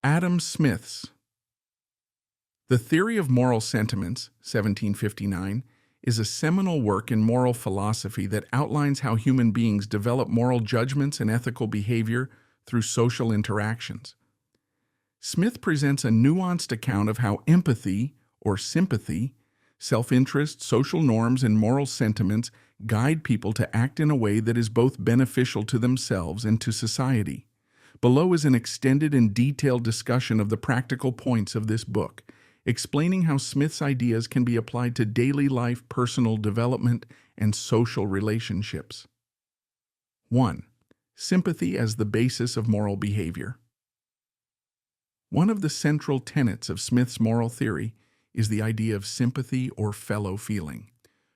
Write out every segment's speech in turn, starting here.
Adam Smith's The Theory of Moral Sentiments, 1759, is a seminal work in moral philosophy that outlines how human beings develop moral judgments and ethical behavior through social interactions. Smith presents a nuanced account of how empathy, or sympathy, self-interest, social norms, and moral sentiments guide people to act in a way that is both beneficial to themselves and to society. Below is an extended and detailed discussion of the practical points of this book, explaining how Smith's ideas can be applied to daily life, personal development, and social relationships. 1. Sympathy as the basis of moral behavior. One of the central tenets of Smith's moral theory is the idea of sympathy or fellow feeling.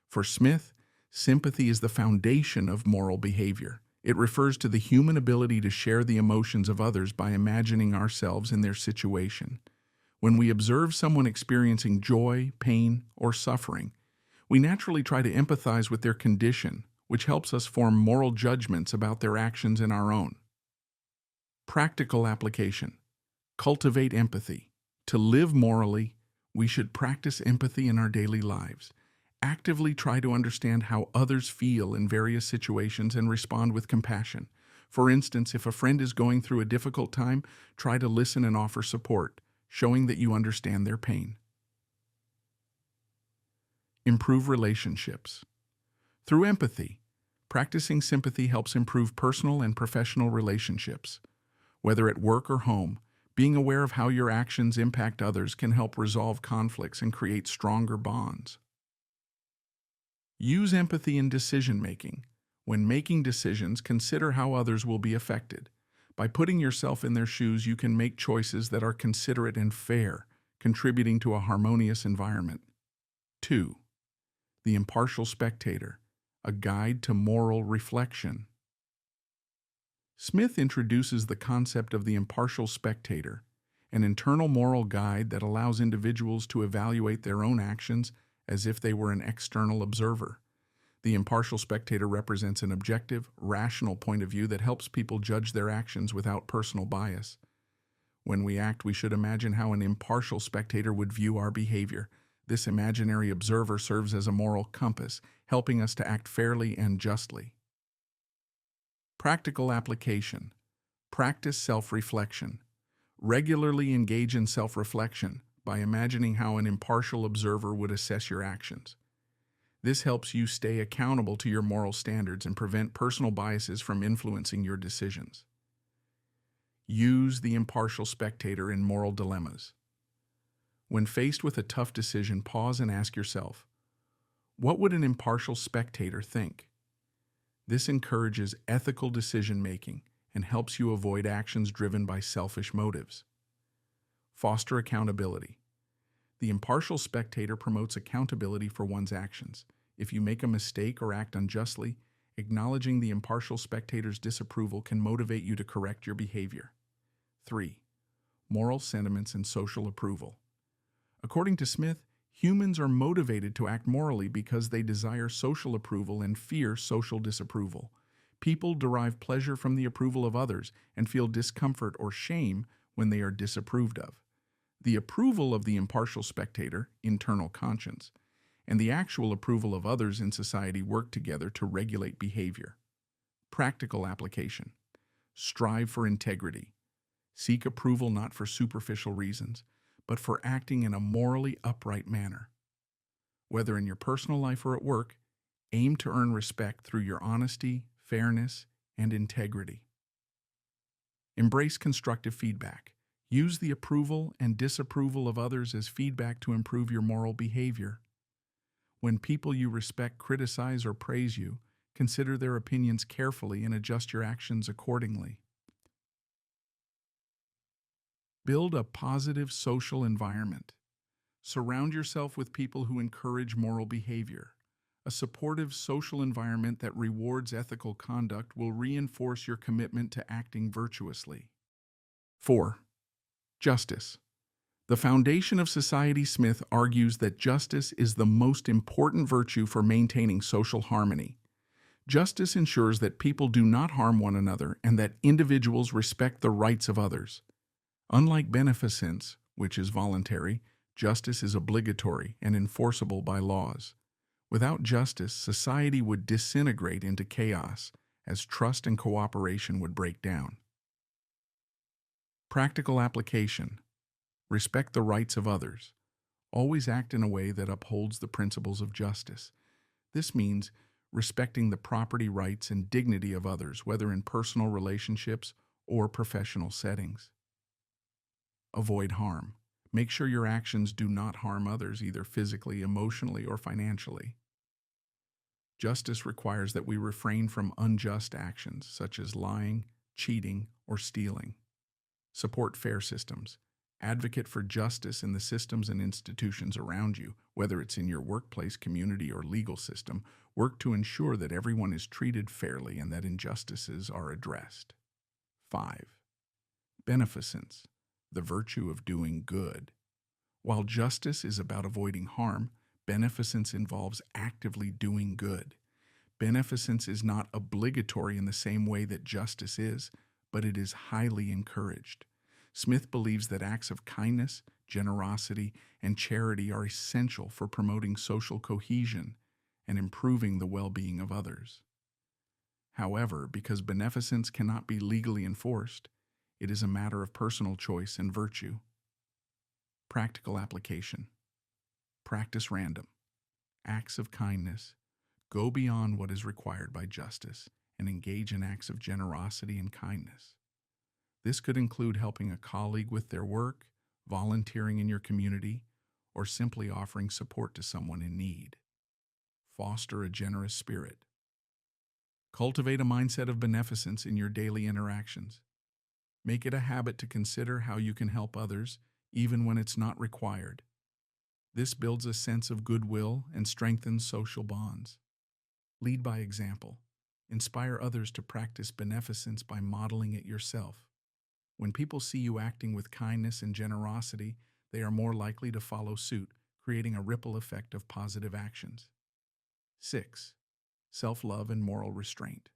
For Smith, sympathy is the foundation of moral behavior. It refers to the human ability to share the emotions of others by imagining ourselves in their situation. When we observe someone experiencing joy, pain, or suffering, we naturally try to empathize with their condition, which helps us form moral judgments about their actions and our own. Practical application. Cultivate empathy. To live morally, we should practice empathy in our daily lives. Actively try to understand how others feel in various situations and respond with compassion. For instance, if a friend is going through a difficult time, try to listen and offer support, showing that you understand their pain. Improve relationships. Through empathy, practicing sympathy helps improve personal and professional relationships. Whether at work or home, being aware of how your actions impact others can help resolve conflicts and create stronger bonds. Use empathy in decision-making. When making decisions, consider how others will be affected. By putting yourself in their shoes, you can make choices that are considerate and fair, contributing to a harmonious environment. 2. The impartial spectator, a guide to moral reflection. Smith introduces the concept of the impartial spectator, an internal moral guide that allows individuals to evaluate their own actions as if they were an external observer. The impartial spectator represents an objective, rational point of view that helps people judge their actions without personal bias. When we act, we should imagine how an impartial spectator would view our behavior. This imaginary observer serves as a moral compass, helping us to act fairly and justly. Practical application. Practice self-reflection. Regularly engage in self-reflection by imagining how an impartial observer would assess your actions. This helps you stay accountable to your moral standards and prevent personal biases from influencing your decisions. Use the impartial spectator in moral dilemmas. When faced with a tough decision, pause and ask yourself, what would an impartial spectator think? This encourages ethical decision-making and helps you avoid actions driven by selfish motives. Foster accountability. The impartial spectator promotes accountability for one's actions. If you make a mistake or act unjustly, acknowledging the impartial spectator's disapproval can motivate you to correct your behavior. 3. Moral sentiments and social approval. According to Smith, humans are motivated to act morally because they desire social approval and fear social disapproval. People derive pleasure from the approval of others and feel discomfort or shame when they are disapproved of. The approval of the impartial spectator, internal conscience, and the actual approval of others in society work together to regulate behavior. Practical application. Strive for integrity. Seek approval not for superficial reasons, but for acting in a morally upright manner. Whether in your personal life or at work, aim to earn respect through your honesty, fairness, and integrity. Embrace constructive feedback. Use the approval and disapproval of others as feedback to improve your moral behavior. When people you respect criticize or praise you, consider their opinions carefully and adjust your actions accordingly. Build a positive social environment. Surround yourself with people who encourage moral behavior. A supportive social environment that rewards ethical conduct will reinforce your commitment to acting virtuously. 4. Justice. The foundation of society. Smith argues that justice is the most important virtue for maintaining social harmony. Justice ensures that people do not harm one another and that individuals respect the rights of others. Unlike beneficence, which is voluntary, justice is obligatory and enforceable by laws. Without justice, society would disintegrate into chaos, as trust and cooperation would break down. Practical application. Respect the rights of others. Always act in a way that upholds the principles of justice. This means respecting the property rights and dignity of others, whether in personal relationships or professional settings. Avoid harm. Make sure your actions do not harm others, either physically, emotionally, or financially. Justice requires that we refrain from unjust actions, such as lying, cheating, or stealing. Support fair systems. Advocate for justice in the systems and institutions around you, whether it's in your workplace, community, or legal system. Work to ensure that everyone is treated fairly and that injustices are addressed. 5. Beneficence, the virtue of doing good. While justice is about avoiding harm, beneficence involves actively doing good. Beneficence is not obligatory in the same way that justice is, but it is highly encouraged. Smith believes that acts of kindness, generosity, and charity are essential for promoting social cohesion and improving the well-being of others. However, because beneficence cannot be legally enforced, it is a matter of personal choice and virtue. Practical application. Practice random acts of kindness. Go beyond what is required by justice and engage in acts of generosity and kindness. This could include helping a colleague with their work, volunteering in your community, or simply offering support to someone in need. Foster a generous spirit. Cultivate a mindset of beneficence in your daily interactions. Make it a habit to consider how you can help others, even when it's not required. This builds a sense of goodwill and strengthens social bonds. Lead by example. Inspire others to practice beneficence by modeling it yourself. When people see you acting with kindness and generosity, they are more likely to follow suit, creating a ripple effect of positive actions. 6. Self-love and moral restraint.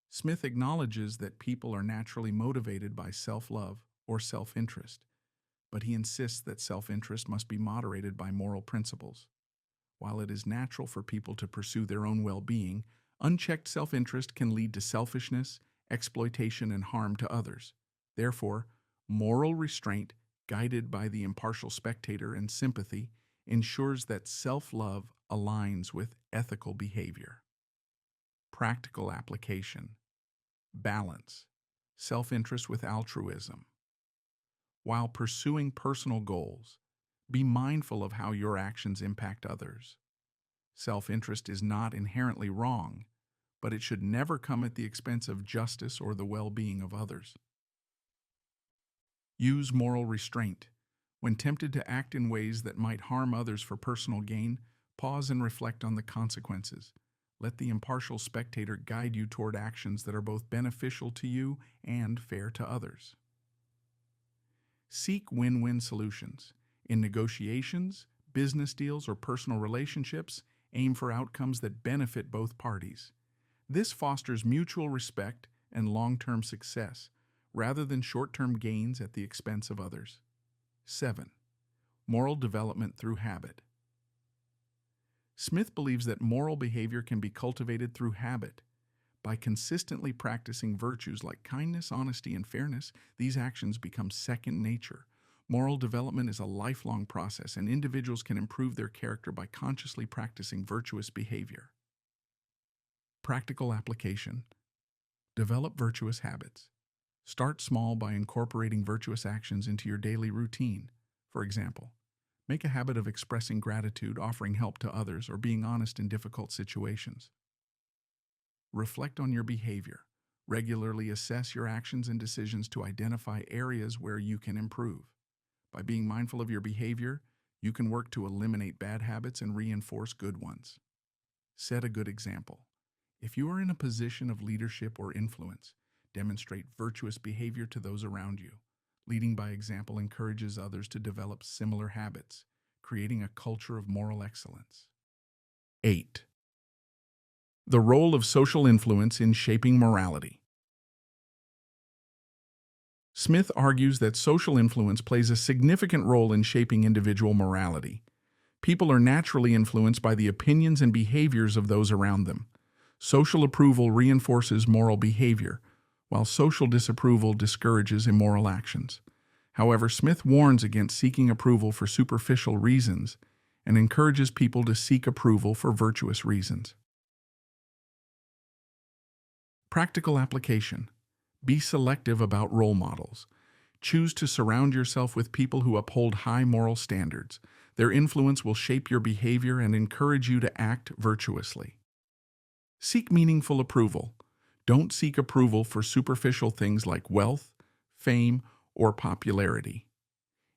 Smith acknowledges that people are naturally motivated by self-love or self-interest, but he insists that self-interest must be moderated by moral principles. While it is natural for people to pursue their own well-being, unchecked self-interest can lead to selfishness, exploitation, and harm to others. Therefore, moral restraint, guided by the impartial spectator and sympathy, ensures that self-love aligns with ethical behavior. Practical application. Balance self-interest with altruism. While pursuing personal goals, be mindful of how your actions impact others. Self-interest is not inherently wrong, but it should never come at the expense of justice or the well-being of others. Use moral restraint. When tempted to act in ways that might harm others for personal gain, pause and reflect on the consequences. Let the impartial spectator guide you toward actions that are both beneficial to you and fair to others. Seek win-win solutions. In negotiations, business deals, or personal relationships, aim for outcomes that benefit both parties. This fosters mutual respect and long-term success, rather than short-term gains at the expense of others. 7. Moral development through habit. Smith believes that moral behavior can be cultivated through habit. By consistently practicing virtues like kindness, honesty, and fairness, these actions become second nature. Moral development is a lifelong process, and individuals can improve their character by consciously practicing virtuous behavior. Practical application. Develop virtuous habits. Start small by incorporating virtuous actions into your daily routine. For example, make a habit of expressing gratitude, offering help to others, or being honest in difficult situations. Reflect on your behavior. Regularly assess your actions and decisions to identify areas where you can improve. By being mindful of your behavior, you can work to eliminate bad habits and reinforce good ones. Set a good example. If you are in a position of leadership or influence, demonstrate virtuous behavior to those around you. Leading by example encourages others to develop similar habits, creating a culture of moral excellence. 8. The role of social influence in shaping morality. Smith argues that social influence plays a significant role in shaping individual morality. People are naturally influenced by the opinions and behaviors of those around them. Social approval reinforces moral behavior, while social disapproval discourages immoral actions. However, Smith warns against seeking approval for superficial reasons and encourages people to seek approval for virtuous reasons. Practical application. Be selective about role models. Choose to surround yourself with people who uphold high moral standards. Their influence will shape your behavior and encourage you to act virtuously. Seek meaningful approval. Don't seek approval for superficial things like wealth, fame, or popularity.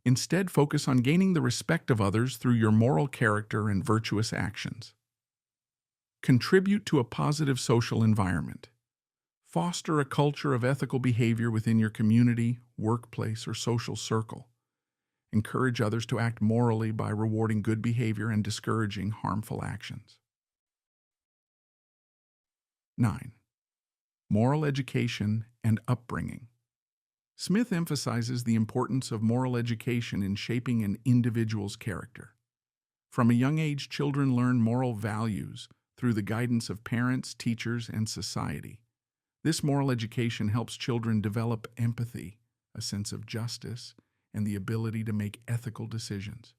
Instead, focus on gaining the respect of others through your moral character and virtuous actions. Contribute to a positive social environment. Foster a culture of ethical behavior within your community, workplace, or social circle. Encourage others to act morally by rewarding good behavior and discouraging harmful actions. 9. Moral education and upbringing. Smith emphasizes the importance of moral education in shaping an individual's character. From a young age, children learn moral values through the guidance of parents, teachers, and society. This moral education helps children develop empathy, a sense of justice, and the ability to make ethical decisions.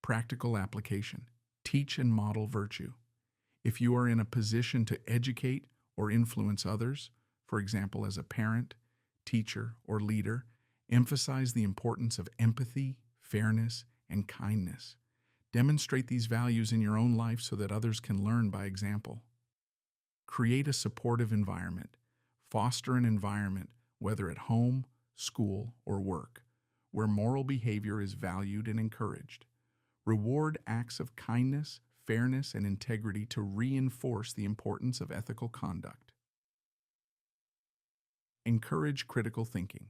Practical application. Teach and model virtue. If you are in a position to educate or influence others, for example as a parent, teacher, or leader, emphasize the importance of empathy, fairness, and kindness. Demonstrate these values in your own life so that others can learn by example. Create a supportive environment. Foster an environment, whether at home, school, or work, where moral behavior is valued and encouraged. Reward acts of kindness, fairness, and integrity to reinforce the importance of ethical conduct. Encourage critical thinking.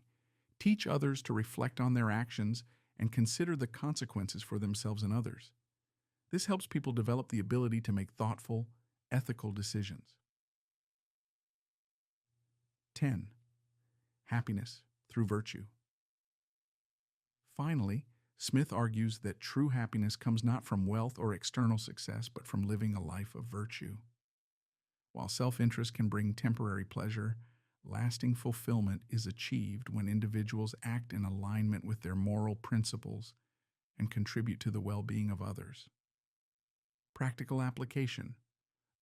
Teach others to reflect on their actions and consider the consequences for themselves and others. This helps people develop the ability to make thoughtful, ethical decisions. 10. Happiness through virtue. Finally, Smith argues that true happiness comes not from wealth or external success, but from living a life of virtue. While self-interest can bring temporary pleasure, lasting fulfillment is achieved when individuals act in alignment with their moral principles and contribute to the well-being of others. Practical application.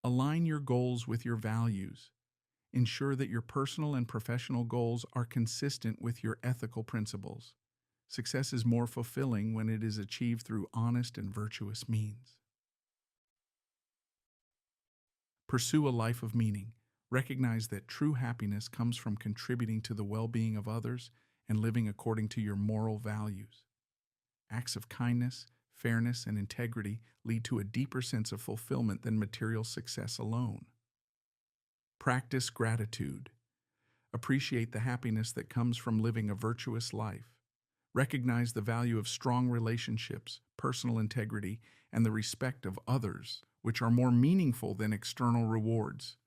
Align your goals with your values. Ensure that your personal and professional goals are consistent with your ethical principles. Success is more fulfilling when it is achieved through honest and virtuous means. Pursue a life of meaning. Recognize that true happiness comes from contributing to the well-being of others and living according to your moral values. Acts of kindness, fairness, and integrity lead to a deeper sense of fulfillment than material success alone. Practice gratitude. Appreciate the happiness that comes from living a virtuous life. Recognize the value of strong relationships, personal integrity, and the respect of others, which are more meaningful than external rewards.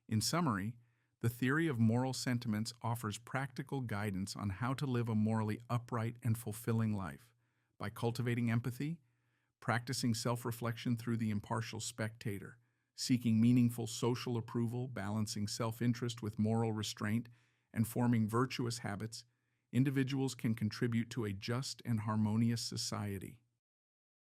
In summary, the theory of moral sentiments offers practical guidance on how to live a morally upright and fulfilling life by cultivating empathy, practicing self-reflection through the impartial spectator, seeking meaningful social approval, balancing self-interest with moral restraint, and forming virtuous habits. Individuals can contribute to a just and harmonious society.